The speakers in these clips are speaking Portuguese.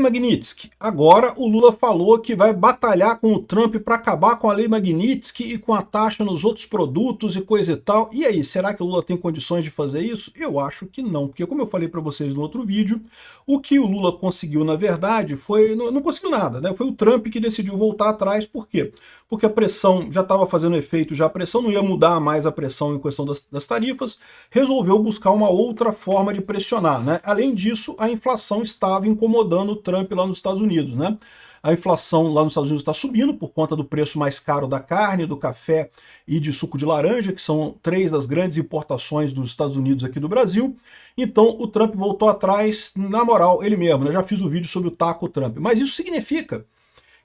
Lei Magnitsky. Agora o Lula falou que vai batalhar com o Trump para acabar com a Lei Magnitsky e com a taxa nos outros produtos e coisa e tal. E aí, será que o Lula tem condições de fazer isso? Eu acho que não, porque como eu falei para vocês no outro vídeo, o que o Lula conseguiu, na verdade, foi não conseguiu nada, né? Foi o Trump que decidiu voltar atrás. Por quê? Porque a pressão já estava fazendo efeito, já a pressão não ia mudar mais a pressão em questão das tarifas, resolveu buscar uma outra forma de pressionar, né? Além disso, a inflação estava incomodando o Trump lá nos Estados Unidos, né? A inflação lá nos Estados Unidos está subindo por conta do preço mais caro da carne, do café e de suco de laranja, que são três das grandes importações dos Estados Unidos aqui do Brasil. Então o Trump voltou atrás, na moral, ele mesmo, né? Já fiz o vídeo sobre o taco Trump. Mas isso significa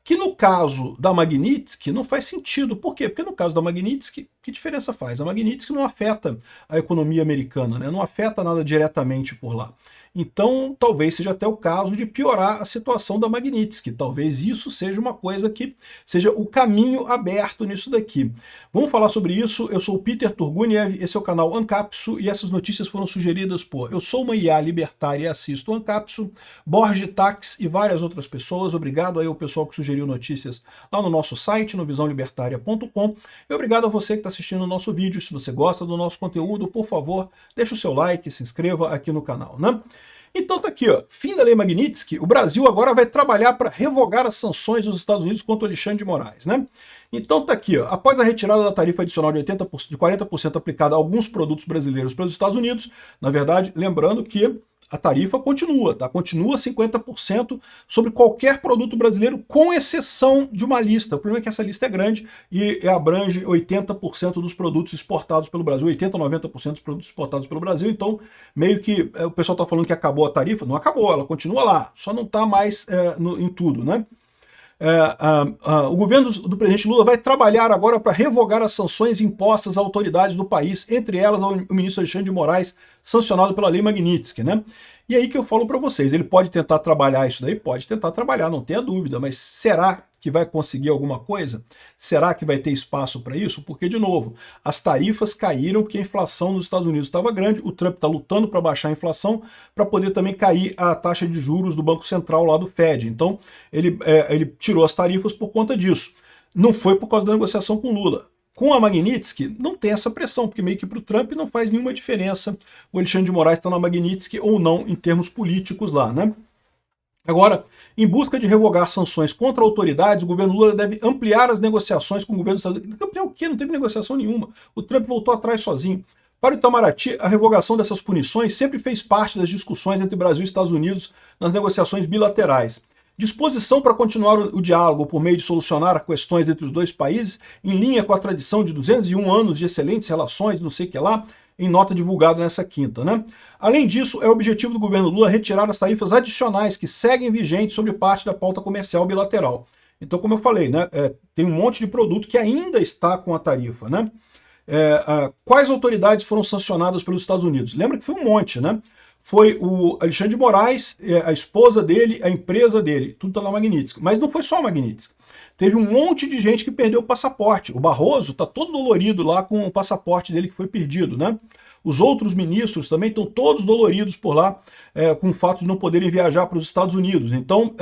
que no caso da Magnitsky não faz sentido. Por quê? Porque no caso da Magnitsky, que diferença faz? A Magnitsky não afeta a economia americana, né? Não afeta nada diretamente por lá. Então, talvez seja até o caso de piorar a situação da Magnitsky. Talvez isso seja uma coisa que seja o caminho aberto nisso daqui. Vamos falar sobre isso. Eu sou o Peter Turguniev, esse é o canal Ancapsu e essas notícias foram sugeridas por Eu Sou uma IA Libertária e assisto Ancapsu, Borges Tax e várias outras pessoas. Obrigado aí ao pessoal que sugeriu notícias lá no nosso site, no visãolibertaria.com. E obrigado a você que está assistindo o nosso vídeo. Se você gosta do nosso conteúdo, por favor, deixa o seu like, se inscreva aqui no canal, né? Então tá aqui, ó, fim da Lei Magnitsky, o Brasil agora vai trabalhar para revogar as sanções dos Estados Unidos contra o Alexandre de Moraes, né? Então tá aqui, ó, após a retirada da tarifa adicional de 40% aplicada a alguns produtos brasileiros pelos Estados Unidos, na verdade, lembrando que a tarifa continua, tá? Continua 50% sobre qualquer produto brasileiro, com exceção de uma lista. O problema é que essa lista é grande e abrange 80% dos produtos exportados pelo Brasil, 80% a 90% dos produtos exportados pelo Brasil. Então, meio que o pessoal está falando que acabou a tarifa. Não acabou, ela continua lá, só não está mais em tudo, né? O governo do presidente Lula vai trabalhar agora para revogar as sanções impostas a autoridades do país, entre elas o ministro Alexandre de Moraes, sancionado pela Lei Magnitsky, né? E aí que eu falo para vocês, ele pode tentar trabalhar isso daí? Pode tentar trabalhar, não tenha dúvida, mas será que vai conseguir alguma coisa? Será que vai ter espaço para isso? Porque, de novo, as tarifas caíram porque a inflação nos Estados Unidos estava grande, o Trump está lutando para baixar a inflação, para poder também cair a taxa de juros do Banco Central lá do Fed. Então, ele tirou as tarifas por conta disso. Não foi por causa da negociação com Lula. Com a Magnitsky, não tem essa pressão, porque meio que para o Trump não faz nenhuma diferença o Alexandre de Moraes estar na Magnitsky ou não em termos políticos lá, né? Agora, em busca de revogar sanções contra autoridades, o governo Lula deve ampliar as negociações com o governo dos Estados Unidos. Ampliar o quê? Não teve negociação nenhuma. O Trump voltou atrás sozinho. Para o Itamaraty, a revogação dessas punições sempre fez parte das discussões entre Brasil e Estados Unidos nas negociações bilaterais. Disposição para continuar o diálogo por meio de solucionar questões entre os dois países, em linha com a tradição de 201 anos de excelentes relações, não sei o que lá, em nota divulgada nessa quinta, né? Além disso, é o objetivo do governo Lula retirar as tarifas adicionais que seguem vigentes sobre parte da pauta comercial bilateral. Então, como eu falei, né, tem um monte de produto que ainda está com a tarifa, né? Quais autoridades foram sancionadas pelos Estados Unidos? Lembra que foi um monte, né? Foi o Alexandre de Moraes, a esposa dele, a empresa dele, tudo está na Magnitsky. Mas não foi só a Magnitsky. Teve um monte de gente que perdeu o passaporte. O Barroso está todo dolorido lá com o passaporte dele que foi perdido, né? Os outros ministros também estão todos doloridos por lá com o fato de não poderem viajar para os Estados Unidos. Então,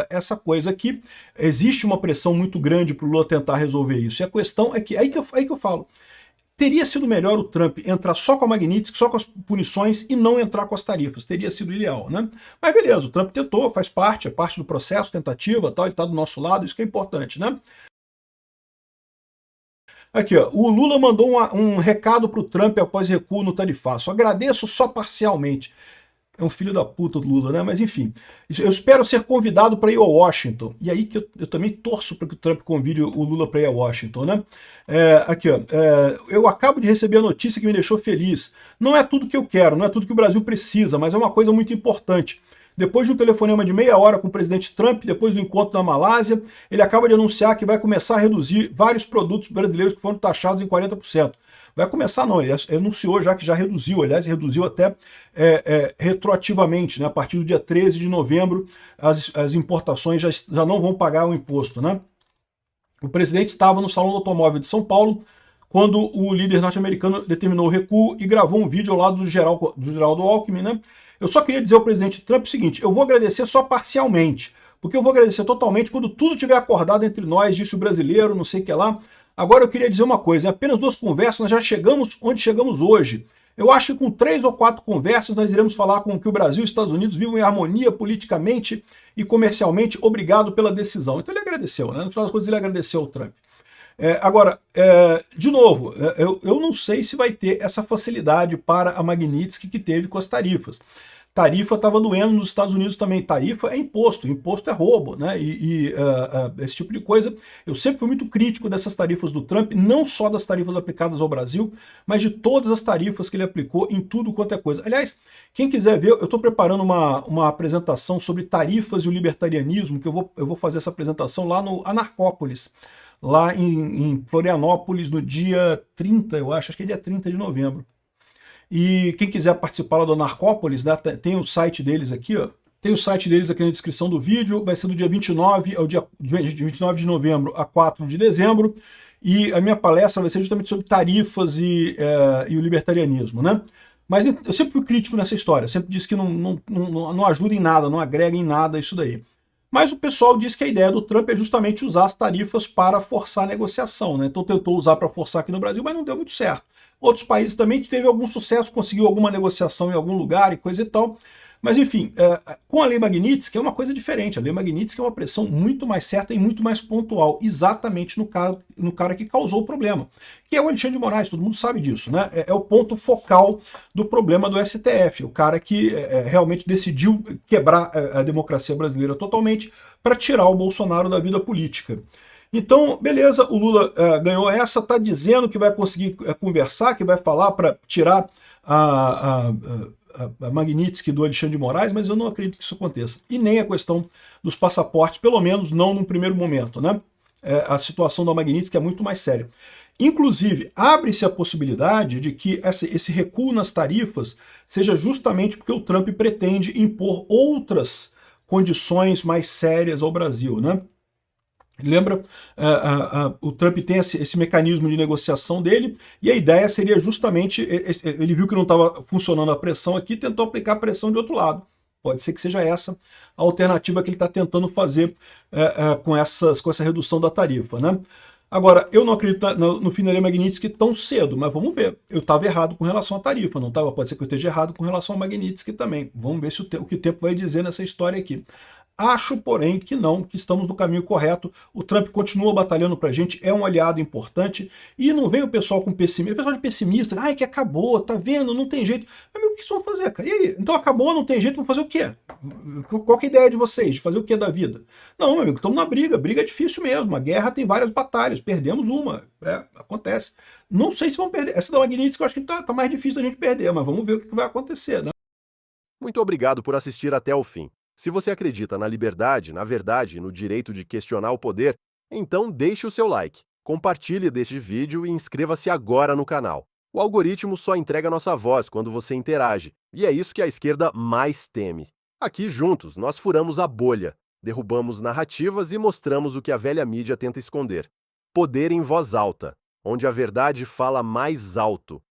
essa coisa aqui, existe uma pressão muito grande para o Lula tentar resolver isso. E a questão é que, aí que eu falo, teria sido melhor o Trump entrar só com a Magnitsky, só com as punições e não entrar com as tarifas. Teria sido ideal, né? Mas beleza, o Trump tentou, faz parte, é parte do processo, tentativa, tal, ele está do nosso lado, isso que é importante, né? Aqui, ó, o Lula mandou um recado para o Trump após recuo no tarifaço. Agradeço só parcialmente. É um filho da puta do Lula, né? Mas enfim, eu espero ser convidado para ir a Washington. E aí que eu também torço para que o Trump convide o Lula para ir a Washington, né? Aqui, ó, eu acabo de receber a notícia que me deixou feliz. Não é tudo que eu quero, não é tudo que o Brasil precisa, mas é uma coisa muito importante. Depois de um telefonema de meia hora com o presidente Trump, depois do encontro na Malásia, ele acaba de anunciar que vai começar a reduzir vários produtos brasileiros que foram taxados em 40%. Vai começar não, ele anunciou já que já reduziu, aliás, reduziu até retroativamente, né? A partir do dia 13 de novembro, as importações já não vão pagar o imposto, né? O presidente estava no Salão do Automóvel de São Paulo, quando o líder norte-americano determinou o recuo e gravou um vídeo ao lado do Geraldo Alckmin, né? Eu só queria dizer ao presidente Trump o seguinte, eu vou agradecer só parcialmente, porque eu vou agradecer totalmente quando tudo tiver acordado entre nós, disse o brasileiro, não sei o que lá. Agora eu queria dizer uma coisa, em apenas 2 conversas nós já chegamos onde chegamos hoje. Eu acho que com 3 ou 4 conversas nós iremos falar com que o Brasil e os Estados Unidos vivam em harmonia politicamente e comercialmente. Obrigado pela decisão. Então ele agradeceu, né? No final das contas ele agradeceu ao Trump. Agora, de novo, eu não sei se vai ter essa facilidade para a Magnitsky que teve com as tarifas. Tarifa estava doendo nos Estados Unidos também. Tarifa é imposto, imposto é roubo, né? Esse tipo de coisa. Eu sempre fui muito crítico dessas tarifas do Trump, não só das tarifas aplicadas ao Brasil, mas de todas as tarifas que ele aplicou em tudo quanto é coisa. Aliás, quem quiser ver, eu estou preparando uma apresentação sobre tarifas e o libertarianismo, que eu vou fazer essa apresentação lá no Anarcópolis, lá em Florianópolis, no dia 30, eu acho que é dia 30 de novembro. E quem quiser participar lá do Anarcópolis, né, tem o site deles aqui, ó. Tem o site deles aqui na descrição do vídeo, vai ser do dia 29, ao dia 29 de novembro a 4 de dezembro, e a minha palestra vai ser justamente sobre tarifas e o libertarianismo, né? Mas eu sempre fui crítico nessa história, sempre disse que não ajuda em nada, não agrega em nada isso daí. Mas o pessoal diz que a ideia do Trump é justamente usar as tarifas para forçar a negociação, né? Então tentou usar para forçar aqui no Brasil, mas não deu muito certo. Outros países também teve algum sucesso, conseguiu alguma negociação em algum lugar e coisa e tal. Mas enfim, com a Lei Magnitsky é uma coisa diferente. A Lei Magnitsky é uma pressão muito mais certa e muito mais pontual, exatamente no cara que causou o problema, que é o Alexandre de Moraes, todo mundo sabe disso, né? É o ponto focal do problema do STF, o cara que realmente decidiu quebrar a democracia brasileira totalmente para tirar o Bolsonaro da vida política. Então, beleza, o Lula ganhou essa, está dizendo que vai conseguir conversar, que vai falar para tirar a Magnitsky do Alexandre de Moraes, mas eu não acredito que isso aconteça. E nem a questão dos passaportes, pelo menos não num primeiro momento, né? A situação da Magnitsky é muito mais séria. Inclusive, abre-se a possibilidade de que esse recuo nas tarifas seja justamente porque o Trump pretende impor outras condições mais sérias ao Brasil, né? Lembra, o Trump tem esse mecanismo de negociação dele, e a ideia seria justamente, ele viu que não estava funcionando a pressão aqui, tentou aplicar a pressão de outro lado. Pode ser que seja essa a alternativa que ele está tentando fazer com essa redução da tarifa, né? Agora, eu não acredito no fim da Lei Magnitsky tão cedo, mas vamos ver. Eu estava errado com relação à tarifa, não estava? Pode ser que eu esteja errado com relação ao Magnitsky também. Vamos ver o que o tempo vai dizer nessa história aqui. Acho, porém, que não, que estamos no caminho correto. O Trump continua batalhando pra gente, é um aliado importante. E não vem o pessoal com pessimismo, o pessoal de pessimista, ai, que acabou, tá vendo, não tem jeito. Mas o que vocês vão fazer, cara? E aí? Então acabou, não tem jeito, vão fazer o quê? Qual que é a ideia de vocês? De fazer o quê da vida? Não, meu amigo, estamos na briga. Briga é difícil mesmo. A guerra tem várias batalhas, perdemos uma. Acontece. Não sei se vão perder. Essa da Magnitsky eu acho que tá mais difícil da gente perder, mas vamos ver o que vai acontecer, né? Muito obrigado por assistir até o fim. Se você acredita na liberdade, na verdade e no direito de questionar o poder, então deixe o seu like, compartilhe deste vídeo e inscreva-se agora no canal. O algoritmo só entrega nossa voz quando você interage, e é isso que a esquerda mais teme. Aqui juntos nós furamos a bolha, derrubamos narrativas e mostramos o que a velha mídia tenta esconder. Poder em voz alta, onde a verdade fala mais alto.